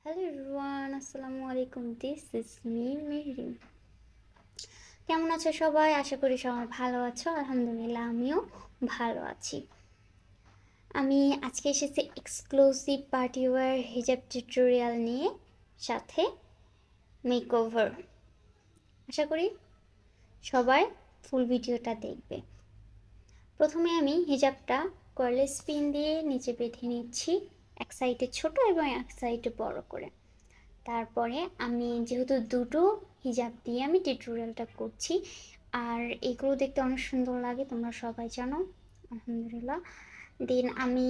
Hello everyone, আসসালামু আলাইকুম। This is me Mehrim. কেমন আছো সবাই? আশা করি সবাই ভালো আছো। আলহামদুলিল্লাহ, আমিও ভালো আছি। আমি আজকে এসেছি এক্সক্লুসিভ পার্টি ওয়্যার হিজাব টিউটোরিয়াল নিয়ে, সাথে মেকওভার। আশা করি সবাই ফুল ভিডিওটা দেখবে। প্রথমে আমি হিজাবটা কর্লেস পিন দিয়ে নিচে বেঁধে নিচ্ছি, এক সাইডে ছোট এবং এক সাইডে বড় করে। তারপরে আমি যেহেতু দুটো হিজাব দিয়ে আমি টিউটোরিয়ালটা করছি, আর এগুলো দেখতে অনেক সুন্দর লাগে, তোমরা সবাই জানো আলহামদুলিল্লাহ। দেন আমি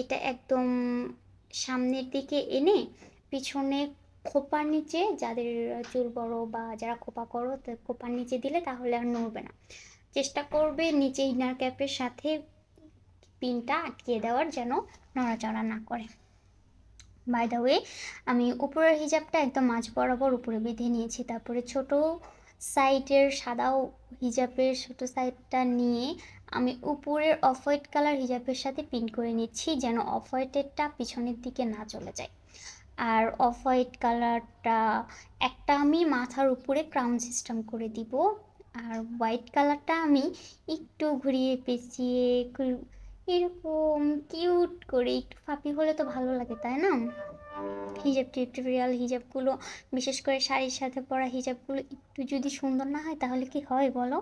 এটা একদম সামনের দিকে এনে পিছনে খোপার নিচে, যাদের চুল বড় বা যারা খোপা করো, খোপার নিচে দিলে তাহলে আর নড়বে না। চেষ্টা করবে নিচে ইনার ক্যাপের সাথে পিনটা আটকিয়ে দেওয়ার, যেন নড়াচড়া না করে। বাই দ্য ওয়ে, আমি উপরের হিজাবটা একদম মাঝ বরাবর উপরে বেঁধে নিয়েছি। তারপরে ছোট সাইডের সাদাও হিজাবের ছোট সাইডটা নিয়ে আমি উপরের অফ হোয়াইট কালার হিজাবের সাথে পিন করে নিচ্ছি, যেন অফ হোয়াইটেরটা পিছনের দিকে না চলে যায়। আর অফ হোয়াইট কালারটা একটা আমি মাথার উপরে ক্রাউন সিস্টেম করে দিব, আর হোয়াইট কালারটা আমি একটু ঘুরিয়ে পেঁচিয়ে এরকম কিউট করে, একটু ফাপি হলে তো ভালো লাগে, তাই না? হিজাব টিউটোরিয়াল হিজাবগুলো, বিশেষ করে শাড়ির সাথে পরা হিজাবগুলো একটু যদি সুন্দর না হয় তাহলে কি হয় বলো?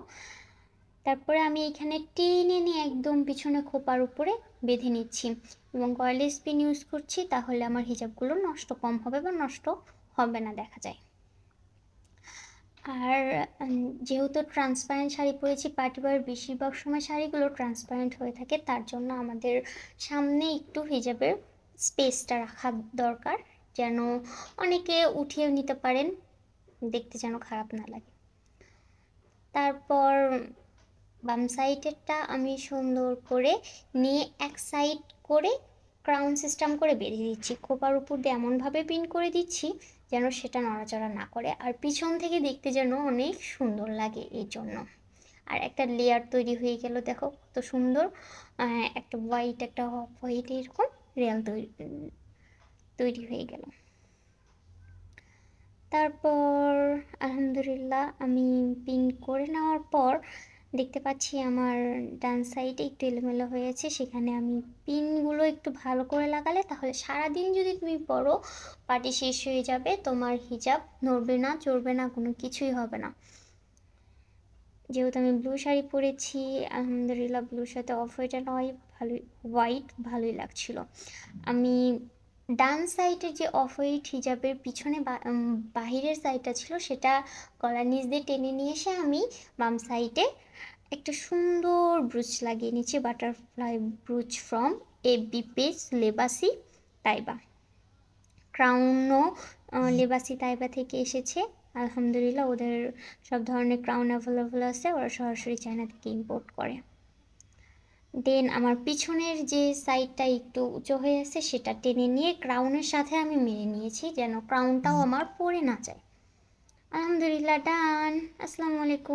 তারপরে আমি এখানে টেনে নিয়ে একদম পিছনে খোপার উপরে বেঁধে নিচ্ছি এবং কয়েলেস পিন ইউজ করছি, তাহলে আমার হিজাবগুলো নষ্ট কম হবে বা নষ্ট হবে না, দেখা যায়। আর যেহেতু ট্রান্সপারেন্ট শাড়ি পরেছি, পার্টিওয়ার বেশিরভাগ সময় শাড়িগুলো ট্রান্সপারেন্ট হয়ে থাকে, তার জন্য আমাদের সামনে একটু হিজাবের স্পেসটা রাখা দরকার, যেন অনেকে উঠিয়ে নিতে পারেন, দেখতে যেন খারাপ না লাগে। তারপর বাম সাইডেরটা আমি সুন্দর করে নিয়ে এক সাইড করে ক্রাউন সিস্টেম করে বেঁধে দিচ্ছি, খোপার উপর দিয়ে এমনভাবে পিন করে দিচ্ছি যেন সেটা নড়াচড়া না করে, আর পিছন থেকে দেখতে যেন অনেক সুন্দর লাগে এই জন্য। আর একটা লেয়ার তৈরি হয়ে গেল, দেখো কত সুন্দর, একটা হোয়াইট একটা অফ হোয়াইট এরকম রিয়াল তৈরি হয়ে গেল। তারপর আলহামদুলিল্লাহ আমি পিন করে নেওয়ার পর দেখতে পাচ্ছি আমার ডান সাইডে একটু এলোমেলো হয়েছে, সেখানে আমি পিনগুলো একটু ভালো করে লাগালে তাহলে সারাদিন যদি তুমি পরো, পার্টি শেষ হয়ে যাবে, তোমার হিজাব নড়বে না, চড়বে না, কোনো কিছুই হবে না। যেহেতু আমি ব্লু শাড়ি পরেছি, আলহামদুলিল্লাহ ব্লুর সাথে অফ হোয়াইট নয়, ভালোই হোয়াইট ভালোই লাগছিল। আমি ডান সাইডের যে অফ হোয়াইট হিজাবের পিছনে বাহিরের সাইডটা ছিল, সেটা গলার নিচ দিয়ে টেনে নিয়ে এসে আমি বাম সাইডে একটা সুন্দর ব্রুচ লাগিয়ে নিচ্ছি, butterfly brooch from AB page লেবাসি Taiba. ক্রাউনও লেবাসি Taiba থেকে এসেছে, আলহামদুলিল্লাহ ওদের সব ধরনের ক্রাউন অ্যাভেলেবল আছে, ওরা সরাসরি চায়না থেকে ইম্পোর্ট করে। দেন আমার পিছনের যে সাইডটা একটু উঁচু হয়ে আছে, সেটা টেনে নিয়ে ক্রাউনের সাথে আমি মেরে নিয়েছি, যেন ক্রাউনটাও আমার পড়ে না যায়। আলহামদুলিল্লাহ ডান। আসসালামু আলাইকুম।